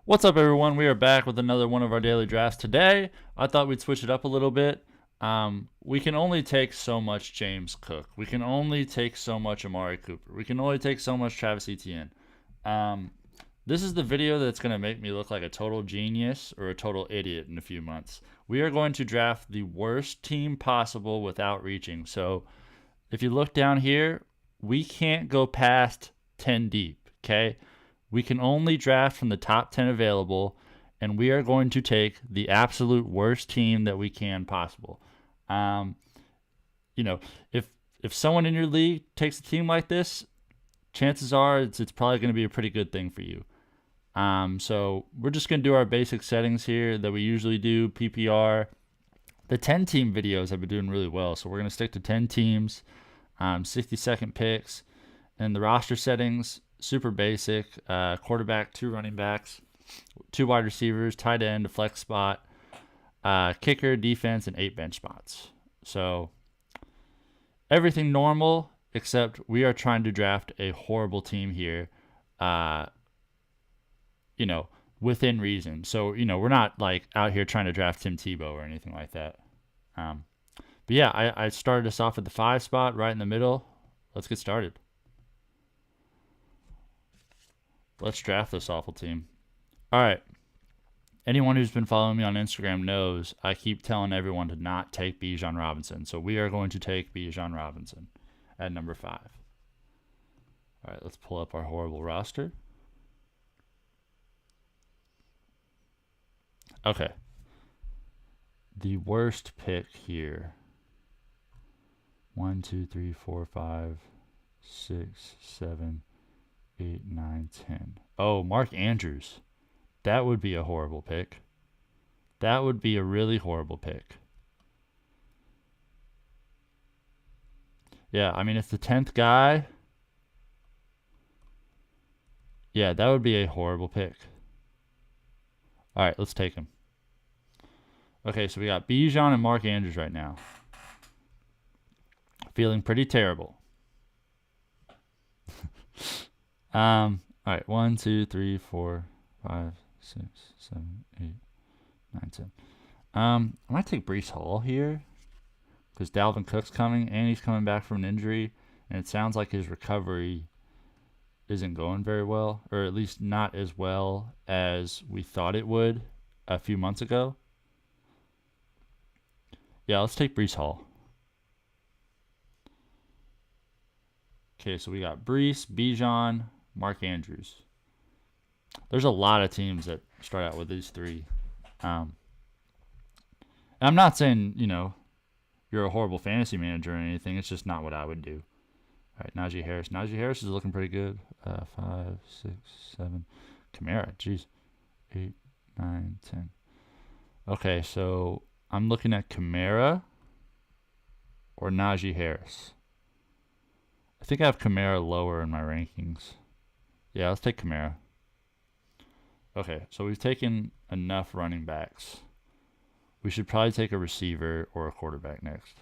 What's up, everyone? We are back with another one of our daily drafts today. I thought we'd switch it up a little bit. We can only take so much James Cook. We can only take so much Amari Cooper. We can only take so much Travis Etienne. Um, this is the video that's going to make me look like a total genius or a total idiot in a few months. We are going to draft the worst team possible without reaching. So if you look down here, we can't go past 10 deep, okay? We can only draft from the top 10 available, and we are going to take the absolute worst team that we can possible. Um, you know, if someone in your league takes a team like this, chances are it's probably going to be a pretty good thing for you. So we're just going to do our basic settings here that we usually do, PPR. The 10 team videos have been doing really well, so we're going to stick to 10 teams, 60-second picks, and the roster settings, super basic. Quarterback, 2 running backs, 2 wide receivers, tight end, a flex spot, kicker, defense, and 8 bench spots. So everything normal, except we are trying to draft a horrible team here, within reason. So, we're not like out here trying to draft Tim Tebow or anything like that. But yeah, I started us off at the 5 spot right in the middle. Let's get started. Let's draft this awful team. All right. Anyone who's been following me on Instagram knows I keep telling everyone to not take Bijan Robinson. So we are going to take Bijan Robinson at number 5. All right, let's pull up our horrible roster. Okay. The worst pick here. 1, 2, 3, 4, 5, 6, 7, 8, 9, 10. Oh, Mark Andrews. That would be a horrible pick. That would be a really horrible pick. Yeah, I mean, it's the 10th guy. Yeah, that would be a horrible pick. All right, let's take him. Okay, so we got Bijan and Mark Andrews right now. Feeling pretty terrible. All right, 1, 2, 3, 4, 5, 6, 7, 8, 9, 10. I might take Breece Hall here because Dalvin Cook's coming and he's coming back from an injury, and it sounds like his recovery isn't going very well, or at least not as well as we thought it would a few months ago. Yeah, let's take Breece Hall. Okay, so we got Breece, Bijan, Mark Andrews. There's a lot of teams that start out with these 3. I'm not saying, you're a horrible fantasy manager or anything. It's just not what I would do. All right, Najee Harris. Najee Harris is looking pretty good. 5, 6, 7. Kamara, jeez. 8, 9, 10. Okay, so I'm looking at Kamara or Najee Harris. I think I have Kamara lower in my rankings. Yeah, let's take Kamara. Okay, so we've taken enough running backs. We should probably take a receiver or a quarterback next,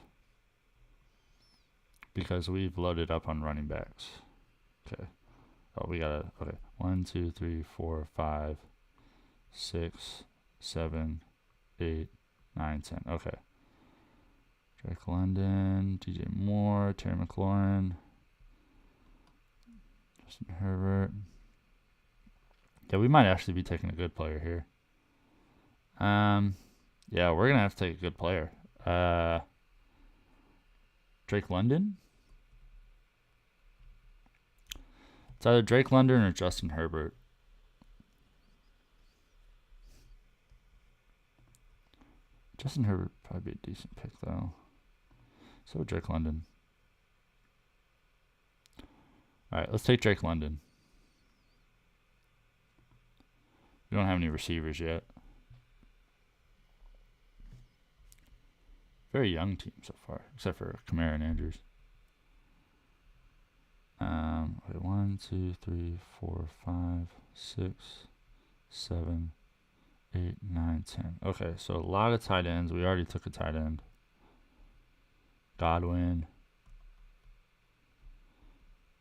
because we've loaded up on running backs. Okay. Oh, we got to, okay. 1, 2, 3, 4, 5, 6, 7, 8, 9, 10. Okay. Drake London, DJ Moore, Terry McLaurin, Justin Herbert. Yeah, we might actually be taking a good player here. Yeah, we're going to have to take a good player. Drake London? It's either Drake London or Justin Herbert. Justin Herbert would probably be a decent pick, though. So Drake London. All right, let's take Drake London. We don't have any receivers yet. Very young team so far, except for Kamara and Andrews. Okay, 1, 2, 3, 4, 5, 6, 7, 8, 9, 10. Okay, so a lot of tight ends. We already took a tight end. Godwin.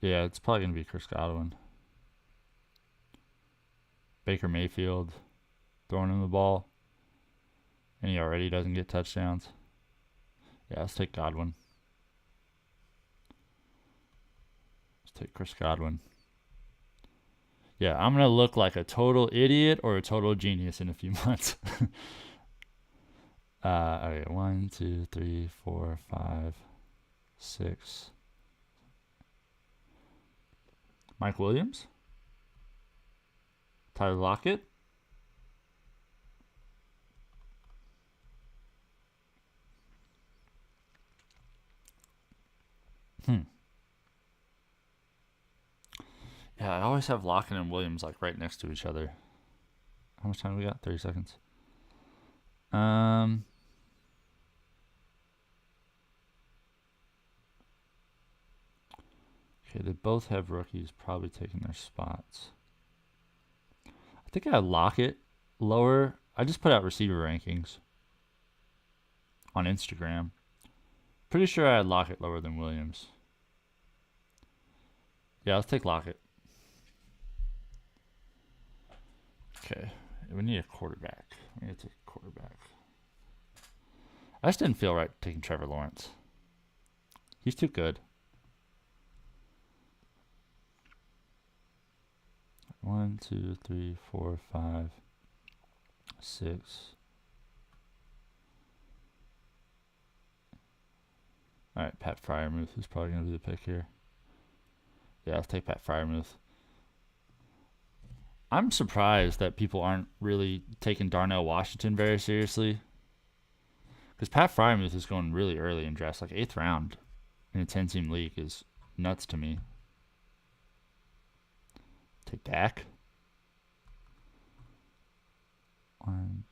Yeah, it's probably going to be Chris Godwin. Baker Mayfield throwing him the ball, and he already doesn't get touchdowns. Yeah, let's take Godwin. Let's take Chris Godwin. Yeah, I'm going to look like a total idiot or a total genius in a few months. Okay, 1, 2, 3, 4, 5, 6. Mike Williams? Tyler Lockett? Yeah, I always have Lockett and Williams like right next to each other. How much time we got? 30 seconds. Okay, they both have rookies probably taking their spots. I think I had Lockett lower. I just put out receiver rankings on Instagram. Pretty sure I had Lockett lower than Williams. Yeah, let's take Lockett. Okay, we need a quarterback. We need to take a quarterback. I just didn't feel right taking Trevor Lawrence. He's too good. 1, 2, 3, 4, 5, 6. All right, Pat Freiermuth is probably going to be the pick here. Yeah, let's take Pat Freiermuth. I'm surprised that people aren't really taking Darnell Washington very seriously. Because Pat Freiermuth is going really early in drafts, like 8th round in a 10-team league is nuts to me. Take Dak. 1.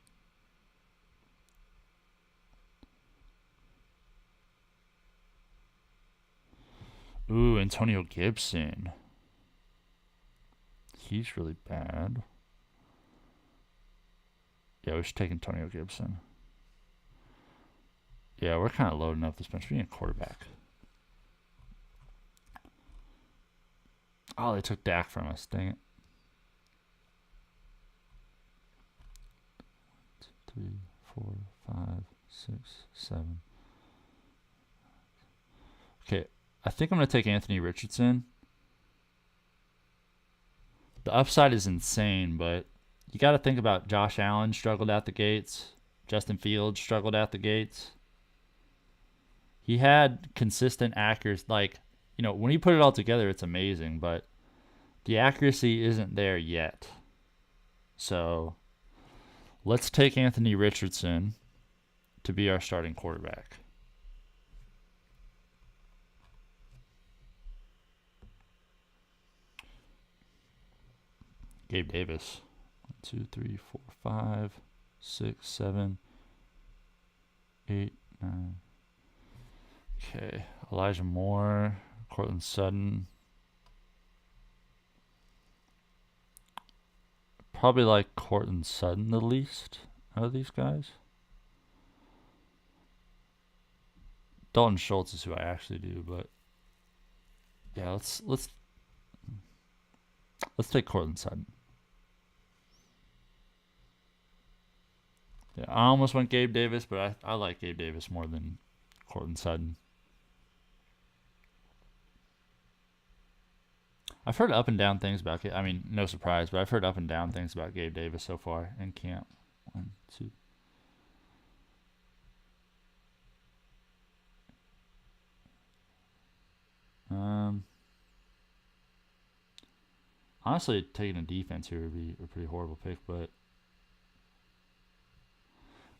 Ooh, Antonio Gibson. He's really bad. Yeah, we should take Antonio Gibson. Yeah, we're kind of loading up this bench. We need a quarterback. Oh, they took Dak from us. Dang it. 1, 2, 3, 4, 5, 6, 7. Okay, I think I'm going to take Anthony Richardson. The upside is insane, but you got to think about Josh Allen struggled out the gates. Justin Fields struggled out the gates. He had consistent accuracy. Like, you know, when you put it all together, it's amazing, but the accuracy isn't there yet. So let's take Anthony Richardson to be our starting quarterback. Gabe Davis. 1, 2, 3, 4, 5, 6, 7, 8, 9. Okay, Elijah Moore, Cortland Sutton. Probably like Cortland Sutton the least out of these guys. Dalton Schultz is who I actually do, but yeah, let's take Cortland Sutton. Yeah, I almost went Gabe Davis, but I like Gabe Davis more than Cortland Sutton. I've heard up and down things about Gabe. I mean, no surprise, but I've heard up and down things about Gabe Davis so far in camp. 1, 2. Honestly, taking a defense here would be a pretty horrible pick, but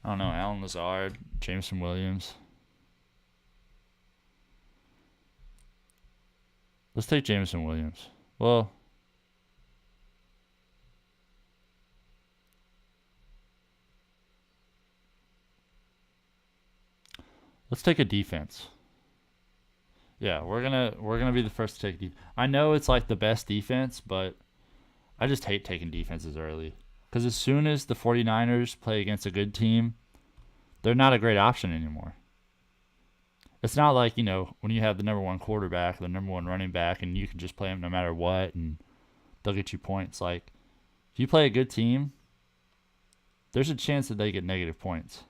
I don't know. Allen Lazard, Jameson Williams. Let's take Jameson Williams. Well, let's take a defense. Yeah, we're gonna be the first to take I know it's like the best defense, but I just hate taking defenses early. Because as soon as the 49ers play against a good team, they're not a great option anymore. It's not like, you know, when you have the number 1 quarterback, the number 1 running back, and you can just play them no matter what, and they'll get you points. Like, If you play a good team, there's a chance that they get negative points.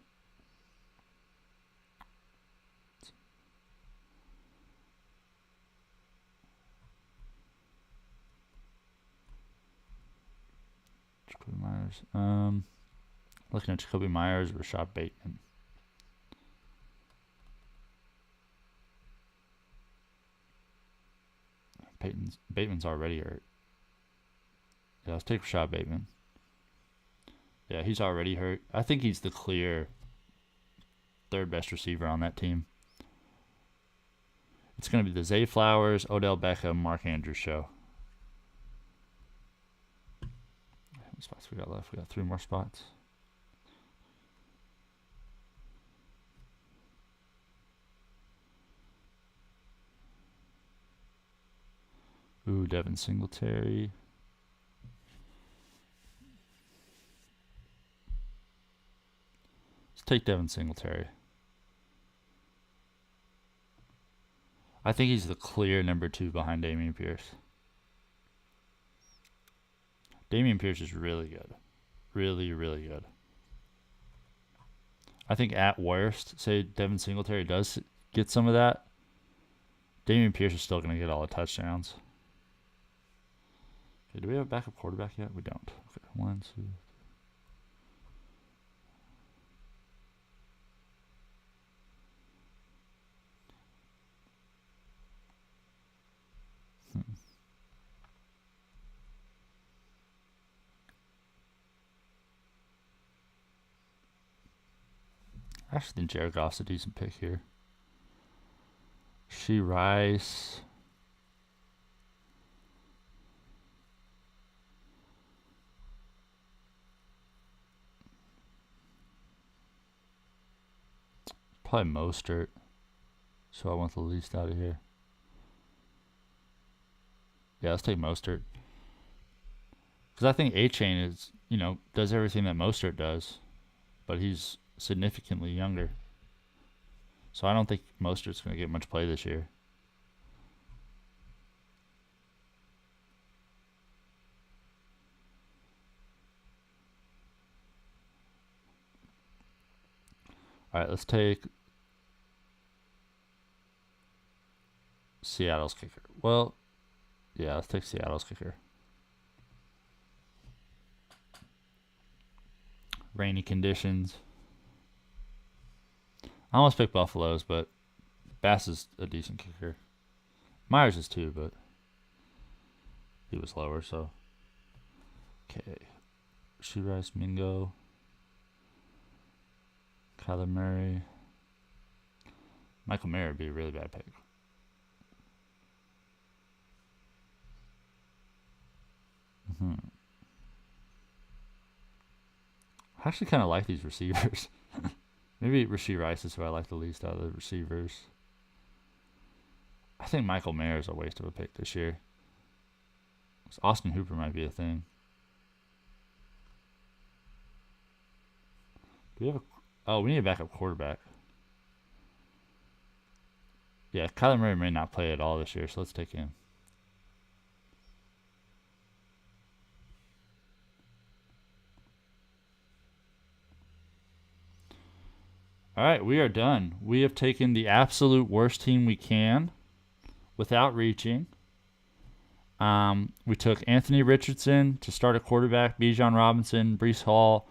Jacoby Myers. Looking at Jacoby Myers, Rashad Bateman. Bateman's already hurt. Yeah, let's take Rashad Bateman. Yeah, he's already hurt. I think he's the clear third best receiver on that team. It's going to be the Zay Flowers, Odell Beckham, Mark Andrews show. How many spots we got left? We got 3 more spots. Ooh, Devin Singletary. Let's take Devin Singletary. I think he's the clear number 2 behind Dameon Pierce. Dameon Pierce is really good. Really, really good. I think at worst, say Devin Singletary does get some of that, Dameon Pierce is still going to get all the touchdowns. Okay, do we have a backup quarterback yet? We don't. Okay, 1, 2. I actually think Jared Goff's a decent pick here. She Rice. Probably Mostert. So I want the least out of here. Yeah, let's take Mostert. Because I think A-Chain is, does everything that Mostert does. But he's significantly younger. So I don't think Mostert's going to get much play this year. All right, let's take Seattle's kicker. Well, yeah, let's take Seattle's kicker. Rainy conditions. I almost picked Buffalo's, but Bass is a decent kicker. Myers is too, but he was lower, so. Okay. Rice, Mingo. Kyler Murray. Michael Mayer would be a really bad pick. I actually kind of like these receivers. Maybe Rashee Rice is who I like the least out of the receivers. I think Michael Mayer is a waste of a pick this year. Austin Hooper might be a thing. Do we have we need a backup quarterback. Yeah, Kyler Murray may not play at all this year, so let's take him. All right, we are done. We have taken the absolute worst team we can without reaching. We took Anthony Richardson to start a quarterback, Bijan Robinson, Breece Hall,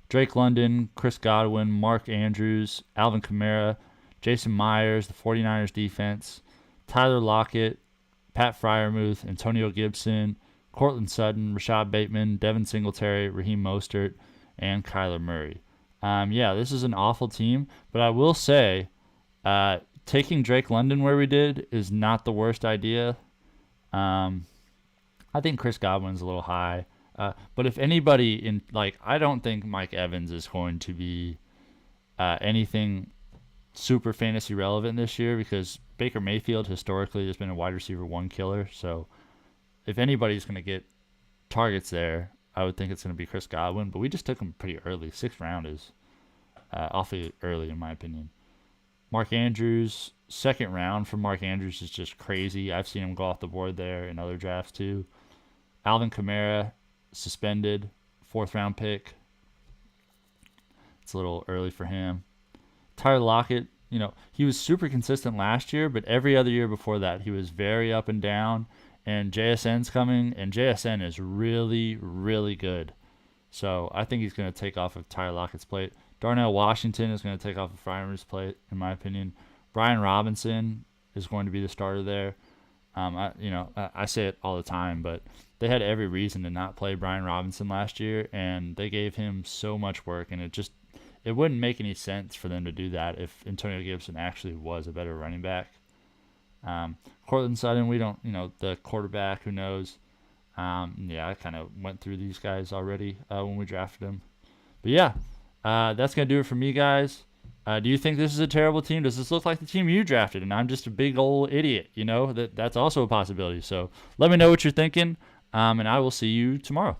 Drake London, Chris Godwin, Mark Andrews, Alvin Kamara, Jason Myers, the 49ers defense, Tyler Lockett, Pat Freiermuth, Antonio Gibson, Cortland Sutton, Rashad Bateman, Devin Singletary, Raheem Mostert, and Kyler Murray. This is an awful team, but I will say taking Drake London where we did is not the worst idea. I think Chris Godwin's a little high. But if anybody I don't think Mike Evans is going to be anything super fantasy relevant this year because Baker Mayfield historically has been a wide receiver 1 killer. So if anybody's going to get targets there, I would think it's going to be Chris Godwin. But we just took him pretty early. 6th round is awfully early in my opinion. Mark Andrews, 2nd round for Mark Andrews is just crazy. I've seen him go off the board there in other drafts too. Alvin Kamara, suspended, 4th-round pick. It's a little early for him. Tyler Lockett, he was super consistent last year, but every other year before that, he was very up and down. And JSN's coming, and JSN is really, really good. So I think he's going to take off of Tyler Lockett's plate. Darnell Washington is going to take off of Frymer's plate, in my opinion. Brian Robinson is going to be the starter there. I say it all the time, but they had every reason to not play Brian Robinson last year, and they gave him so much work, and it wouldn't make any sense for them to do that if Antonio Gibson actually was a better running back. Cortland Sutton, we don't, the quarterback, who knows? I kind of went through these guys already when we drafted them. But yeah, that's going to do it for me, guys. Do you think this is a terrible team? Does this look like the team you drafted and I'm just a big old idiot? That's also a possibility. So let me know what you're thinking, and I will see you tomorrow.